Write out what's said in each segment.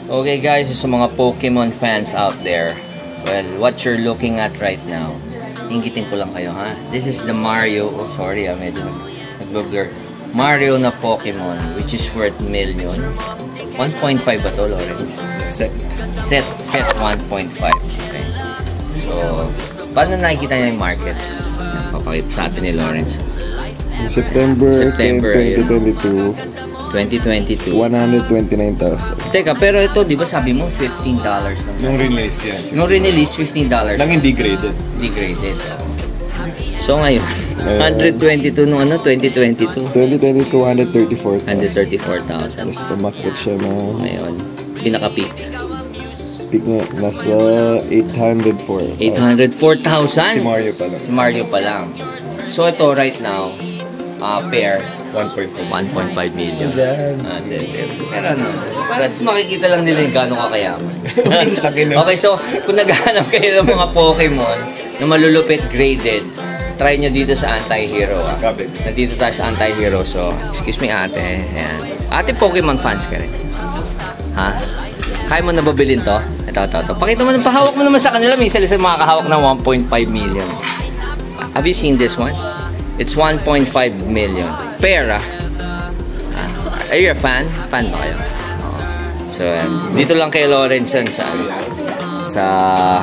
Okay guys, sa mga Pokemon fans out there, well, what you're looking at right now, inggitin ko lang kayo ha. This is the Mario, oh sorry medyo nag-blur. Mario na Pokemon, which is worth million. 1.5 ba to, Lawrence? Set 1.5. Okay. So, paano nakikita niya yung market? Papakita sa atin ni Lawrence. September 2022. 2022. 129,000. Teka, pero ito, di ba sabi mo, $15 lang? Nung release yan. Nung release, $15. Lang hindi graded. Degraded. So ngayon, 122 nung ano, 2022. 2022, 134,000. 134,000. Tapos tumakit siya na Ngayon, pinaka-peak. peak niya, nasa 804,000. 804,000? Si Mario pa lang. Si Mario pa lang. So ito right now, pair, 1.4. 1.5 million. Pero ano, let's makikita lang nila yung gano'ng kakayaman. Okay, so kung naghahanap kayo ng mga Pokemon na malulupit graded, try nyo dito sa Anti-Hero. Nandito tayo sa Anti-Hero. So, excuse me ate. Ayan. Ate, Pokemon fans ka rin. Ha? Kaya mo na babilin to? Ito. Pakita mo, pahawak mo naman sa kanila. Minsan isa makakahawak ng 1.5 million. Have you seen this one? It's 1.5 million. Pair, Are you a fan? Fan ba kayo? So, dito lang kay Lawrence sa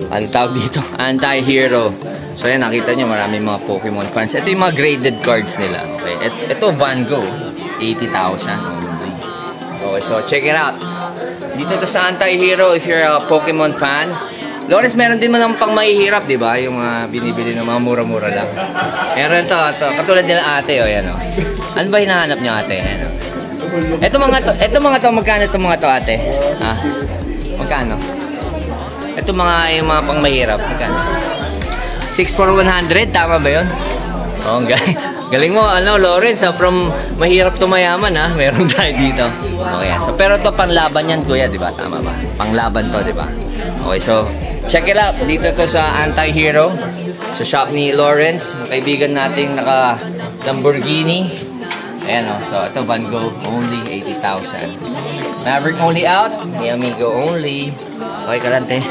ano tawag dito? Anti-Hero. So, yan, nakita nyo, maraming mga Pokemon fans. Ito yung mga graded cards nila. Okay. Ito, Van Gogh. 80,000. Okay, so, check it out. Dito to sa Anti-Hero, if you're a Pokemon fan. Lawrence, meron din mo ng pang mahihirap, di ba? Yung binibili ng mga mura-mura lang. Meron to. Katulad nila ate, yan o. Ano ba hinahanap nyo ate? Yan o. Ito mga to, magkano itong mga to ate? Ha? Magkano? Ito yung mga pang mahirap. Magkano? 6 for 100, tama ba yun? Oh, galing mo, Lawrence, from mahirap to mayaman, meron tayo dito. Okay, so, pero to panlaban yan, kuya, di ba? Tama ba? Panglaban to, di ba? Okay, so, check it out. Dito to sa Anti-Hero, sa shop ni Lawrence, kaibigan nating naka Lamborghini. Ayan o, so ito Van Gogh, only 80,000. Maverick only out, Mi Amigo only. Okay, kalante.